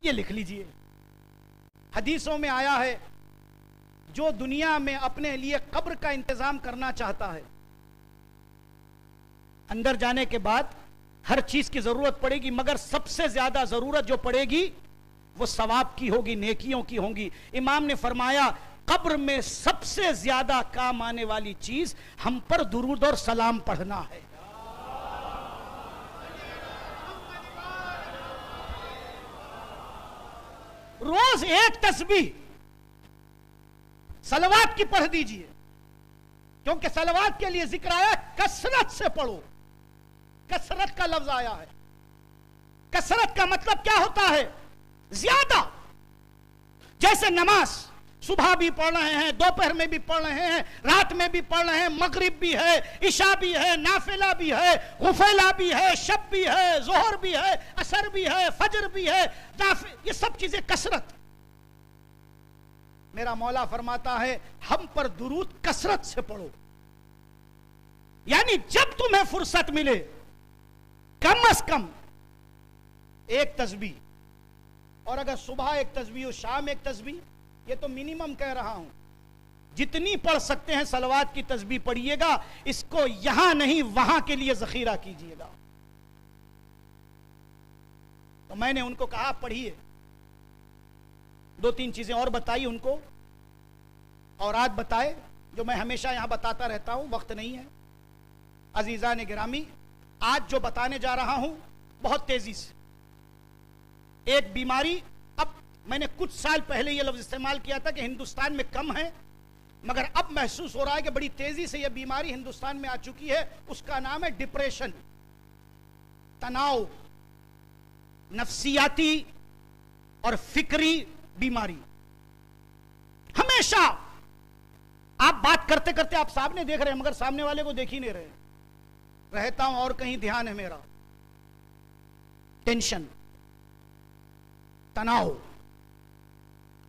یہ لکھ لیجئے. حدیثوں میں آیا ہے جو دنیا میں اپنے لیے قبر کا انتظام کرنا چاہتا ہے، اندر جانے کے بعد ہر چیز کی ضرورت پڑے گی، مگر سب سے زیادہ ضرورت جو پڑے گی وہ ثواب کی ہوگی، نیکیوں کی ہوں گی. امام نے فرمایا قبر میں سب سے زیادہ کام آنے والی چیز ہم پر درود اور سلام پڑھنا ہے. روز ایک تسبیح صلوات کی پڑھ دیجئے، کیونکہ صلوات کے لیے ذکر آیا کثرت سے پڑھو. کثرت کا لفظ آیا ہے. کثرت کا مطلب کیا ہوتا ہے؟ زیادہ. جیسے نماز صبح بھی پڑھ رہے ہیں، دوپہر میں بھی پڑھ رہے ہیں، رات میں بھی پڑھ رہے ہیں، مغرب بھی ہے، عشاء بھی ہے، نافلہ بھی ہے، غفیلہ بھی ہے، شب بھی ہے، ظہر بھی ہے، عصر بھی ہے، فجر بھی ہے، یہ سب چیزیں کثرت. میرا مولا فرماتا ہے ہم پر درود کثرت سے پڑھو. یعنی جب تمہیں فرصت ملے کم از کم ایک تسبیح، اور اگر صبح ایک تسبیح ہو، شام ایک تسبیح، یہ تو منیمم کہہ رہا ہوں. جتنی پڑھ سکتے ہیں صلوات کی تسبیح پڑھیے گا. اس کو یہاں نہیں وہاں کے لیے ذخیرہ کیجیے گا. تو میں نے ان کو کہا پڑھیے. 2-3 چیزیں اور بتائی ان کو، اور آج بتائے جو میں ہمیشہ یہاں بتاتا رہتا ہوں، وقت نہیں ہے. عزیزان گرامی، آج جو بتانے جا رہا ہوں بہت تیزی سے. ایک بیماری، اب میں نے کچھ سال پہلے یہ لفظ استعمال کیا تھا کہ ہندوستان میں کم ہے، مگر اب محسوس ہو رہا ہے کہ بڑی تیزی سے یہ بیماری ہندوستان میں آ چکی ہے. اس کا نام ہے ڈپریشن. تناؤ، نفسیاتی اور فکری بیماری. ہمیشہ آپ بات کرتے کرتے آپ سامنے دیکھ رہے ہیں مگر سامنے والے کو دیکھ ہی نہیں رہے. رہتا ہوں اور کہیں دھیان ہے میرا. ٹینشن، تناؤ،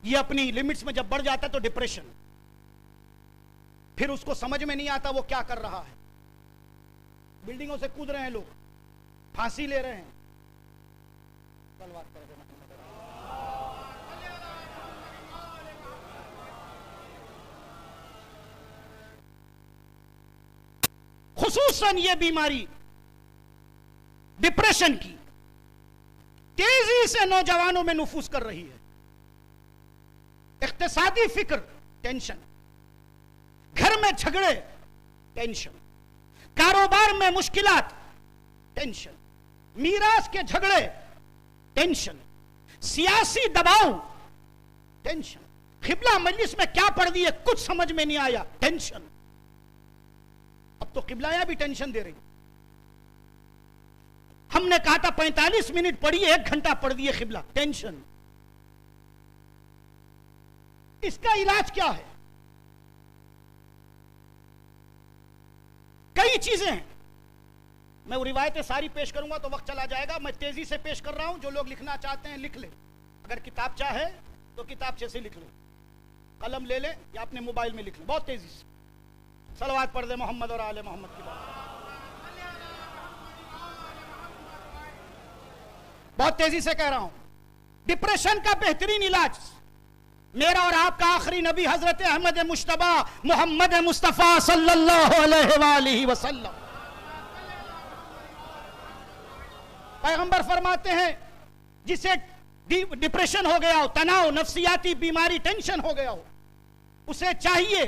یہ اپنی لمٹس میں جب بڑھ جاتا ہے تو ڈپریشن. پھر اس کو سمجھ میں نہیں آتا وہ کیا کر رہا ہے. بلڈنگوں سے کود رہے ہیں لوگ، پھانسی لے رہے ہیں. خصوصاً یہ بیماری ڈپریشن کی تیزی سے نوجوانوں میں نفوذ کر رہی ہے. اقتصادی فکر، ٹینشن. گھر میں جھگڑے، ٹینشن. کاروبار میں مشکلات، ٹینشن. میراث کے جھگڑے، ٹینشن. سیاسی دباؤ، ٹینشن. قبلہ مجلس میں کیا پڑھ دیے کچھ سمجھ میں نہیں آیا، ٹینشن. اب تو قبلہ بھی ٹینشن دے رہی. ہم نے کہا تھا 45 منٹ پڑھیے، 1 گھنٹہ پڑھ دیے قبلہ، ٹینشن. اس کا علاج کیا ہے؟ کئی چیزیں ہیں. میں وہ روایتیں ساری پیش کروں گا تو وقت چلا جائے گا. میں تیزی سے پیش کر رہا ہوں. جو لوگ لکھنا چاہتے ہیں لکھ لیں. اگر کتاب چاہے تو کتابچے سے لکھ لیں، قلم لے لیں یا اپنے موبائل میں لکھ لیں. بہت تیزی سے صلوات پڑھ دیں محمد اور آل محمد کی بات. بہت تیزی سے کہہ رہا ہوں. ڈپریشن کا بہترین علاج میرا اور آپ کا آخری نبی حضرت احمد مجتبی محمد مصطفیٰ صلی اللہ علیہ وآلہ وسلم. پیغمبر فرماتے ہیں جسے ڈپریشن ہو گیا ہو، تناؤ، نفسیاتی بیماری، ٹینشن ہو گیا ہو، اسے چاہیے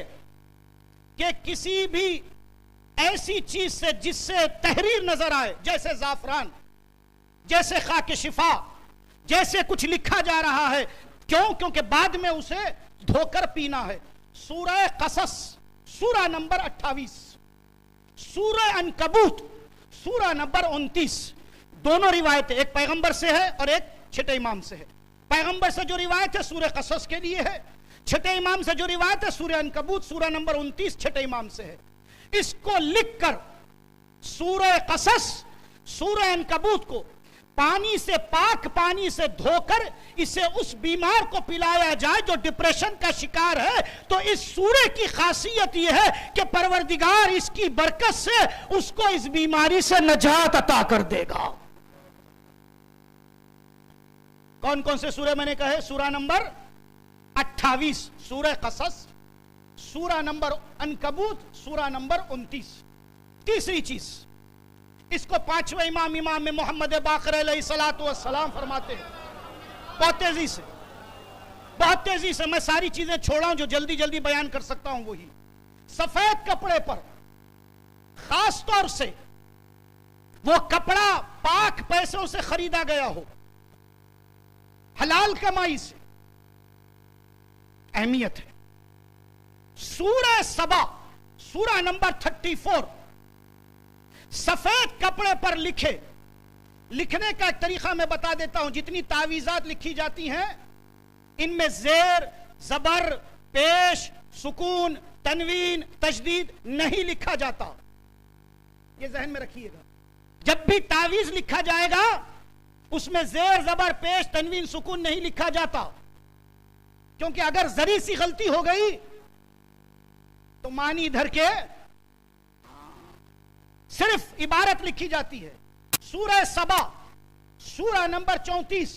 کہ کسی بھی ایسی چیز سے جس سے تحریر نظر آئے، جیسے زعفران، جیسے خاک شفا، جیسے کچھ لکھا جا رہا ہے. کیونکہ بعد میں اسے دھو کر پینا ہے. سورہ قصص سورہ نمبر 28، سورہ عنکبوت سورہ نمبر 29، دونوں روایتیں ایک پیغمبر سے ہے اور ایک چھٹے امام سے ہے. پیغمبر سے جو روایت ہے سورہ قصص کے لیے ہے، چھٹے امام سے جو روایت ہے سورہ عنکبوت سورہ نمبر 29 چھٹے امام سے ہے. اس کو لکھ کر سورہ قصص سورہ عنکبوت کو پانی سے، پاک پانی سے دھو کر اسے اس بیمار کو پلایا جائے جو ڈپریشن کا شکار ہے. تو اس سورہ کی خاصیت یہ ہے کہ پروردگار اس کی برکت سے اس کو اس بیماری سے نجات عطا کر دے گا. کون کون سے سورہ میں نے کہے؟ سورہ نمبر 28 سورہ قصص، سورہ نمبر عنکبوت، سورہ نمبر 29۔ تیسری چیز، اس کو پانچویں امام محمد باقر علیہ الصلوۃ والسلام فرماتے ہیں، بہت تیزی سے میں ساری چیزیں چھوڑا ہوں جو جلدی جلدی بیان کر سکتا ہوں۔ وہی سفید کپڑے پر، خاص طور سے وہ کپڑا پاک پیسوں سے خریدا گیا ہو، حلال کمائی سے، اہمیت ہے۔ سورہ سبا سورہ نمبر 34، سفید کپڑے پر لکھنے کا ایک طریقہ میں بتا دیتا ہوں۔ جتنی تعویذات لکھی جاتی ہیں ان میں زیر، زبر، پیش، سکون، تنوین، تشدید نہیں لکھا جاتا، یہ ذہن میں رکھیے گا۔ جب بھی تعویذ لکھا جائے گا اس میں زیر، زبر، پیش، تنوین، سکون نہیں لکھا جاتا، کیونکہ اگر ذری سی غلطی ہو گئی تو معنی ادھر کے صرف عبارت لکھی جاتی ہے۔ سورہ سبا سورہ نمبر 34،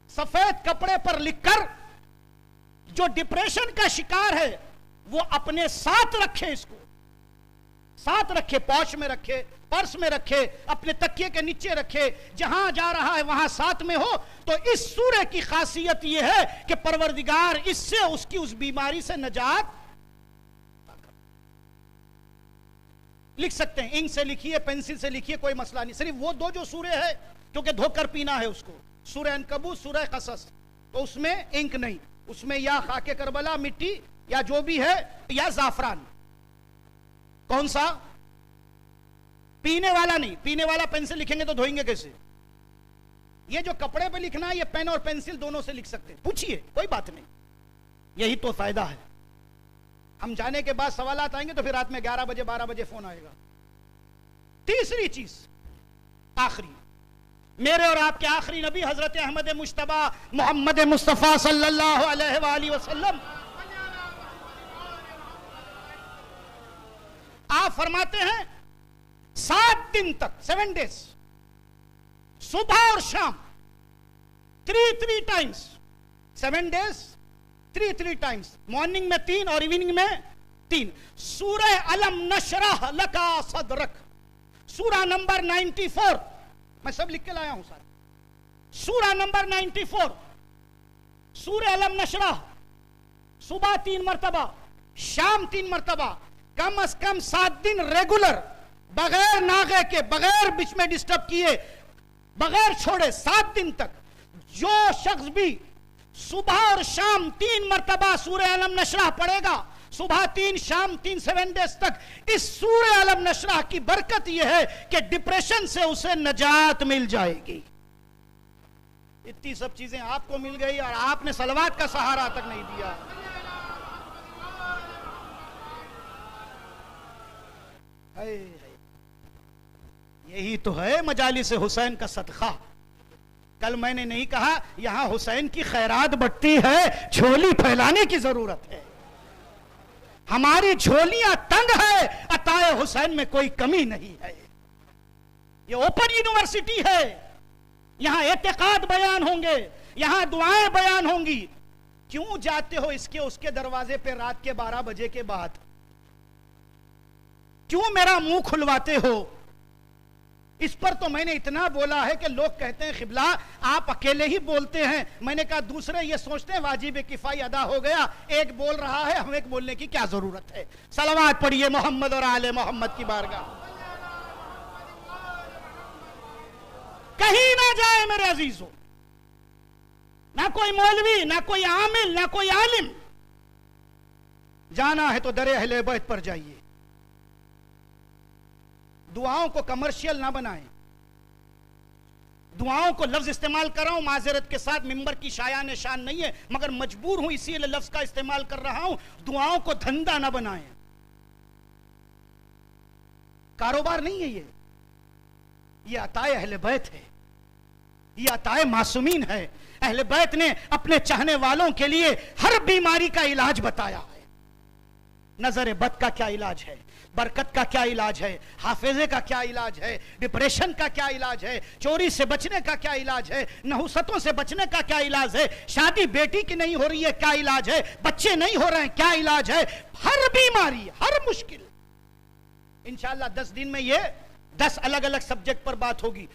سفید کپڑے پر لکھ کر جو ڈپریشن کا شکار ہے وہ اپنے ساتھ رکھے، اس کو ساتھ رکھے، پوش میں رکھے، پرس میں رکھے، اپنے تکیے کے نیچے رکھے، جہاں جا رہا ہے وہاں ساتھ میں ہو۔ تو اس سورہ کی خاصیت یہ ہے کہ پروردگار اس سے اس کی اس بیماری سے نجات لکھ سکتے ہیں۔ انک سے لکھیے، پینسل سے لکھیے، کوئی مسئلہ نہیں، صرف وہ دو جو سورہ ہے کیونکہ دھو کر پینا ہے اس کو، سورہ عنکبوت، سورہ قصص، تو اس میں انک نہیں، اس میں یا خاک کربلا، مٹی یا جو بھی ہے، یا زعفران۔ کون سا؟ پینے والا نہیں، پینے والا پینسل لکھیں گے تو دھوئیں گے کیسے؟ یہ جو کپڑے پہ لکھنا ہے یہ پین اور پینسل دونوں سے لکھ سکتے ہیں، پوچھئے، کوئی بات نہیں، یہی تو فائدہ ہے۔ ہم جانے کے بعد سوالات آئیں گے تو پھر رات میں 11 بجے 12 بجے فون آئے گا۔ تیسری چیز، آخری، میرے اور آپ کے آخری نبی حضرت احمد مجتبی محمد مصطفیٰ صلی اللہ علیہ وآلہ وسلم، آپ فرماتے ہیں 7 دن تک، 7 days، صبح اور شام 3 times، 7 days 3 times، مارننگ میں 3 اور ایوننگ میں 3۔ سورہ الم نشرح لکا صدرک، سورہ نمبر 94، میں سب لکھ کے لایا ہوں سارے، سورہ نمبر 94، سورہ الم نشرح، صبح 3 مرتبہ، شام 3 مرتبہ، کم از کم 7 دن ریگولر، بغیر ناغے کے، بغیر بیچ میں ڈسٹرب کیے، بغیر چھوڑے، 7 دن تک جو شخص بھی صبح اور شام 3 مرتبہ سورہ الم نشرح پڑھے گا، صبح 3 شام 3، 7 days تک، اس سورہ الم نشرح کی برکت یہ ہے کہ ڈپریشن سے اسے نجات مل جائے گی۔ اتنی سب چیزیں آپ کو مل گئی اور آپ نے صلوات کا سہارا تک نہیں دیا۔ یہی تو ہے مجالس حسین کا صدقہ۔ کل میں نے نہیں کہا یہاں حسین کی خیرات بٹتی ہے، جھولی پھیلانے کی ضرورت ہے۔ ہماری جھولیاں تنگ ہے، عطائے حسین میں کوئی کمی نہیں ہے۔ یہ اوپن یونیورسٹی ہے، یہاں اعتقاد بیان ہوں گے، یہاں دعائیں بیان ہوں گی۔ کیوں جاتے ہو اس کے دروازے پہ رات کے 12 بجے کے بعد؟ کیوں میرا منہ کھلواتے ہو؟ اس پر تو میں نے اتنا بولا ہے کہ لوگ کہتے ہیں قبلہ آپ اکیلے ہی بولتے ہیں۔ میں نے کہا دوسرے یہ سوچتے ہیں واجب کفائی ادا ہو گیا، ایک بول رہا ہے، ہم ایک بولنے کی کیا ضرورت ہے؟ صلوات پڑھیے محمد اور آل محمد کی بارگاہ۔ کہیں نہ جائے میرے عزیزوں، نہ کوئی مولوی، نہ کوئی عامل، نہ کوئی عالم، جانا ہے تو در اہل بیت پر جائیے۔ دعاؤں کو کمرشل نہ بنائیں، دعاؤں کو لفظ استعمال کر رہا ہوں معذرت کے ساتھ، ممبر کی شایان شان نہیں ہے مگر مجبور ہوں اسی لیے لفظ کا استعمال کر رہا ہوں، دعاؤں کو دھندا نہ بنائیں، کاروبار نہیں ہے یہ عطائے اہل بیت ہے، یہ عطائے معصومین ہے۔ اہل بیت نے اپنے چاہنے والوں کے لیے ہر بیماری کا علاج بتایا ہے۔ نظر بد کا کیا علاج ہے، برکت کا کیا علاج ہے، حافظے کا کیا علاج ہے، ڈپریشن کا کیا علاج ہے، چوری سے بچنے کا کیا علاج ہے، نحوستوں سے بچنے کا کیا علاج ہے، شادی بیٹی کی نہیں ہو رہی ہے کیا علاج ہے، بچے نہیں ہو رہے ہیں کیا علاج ہے، ہر بیماری، ہر مشکل انشاءاللہ 10 دن میں یہ 10 الگ الگ سبجیکٹ پر بات ہوگی.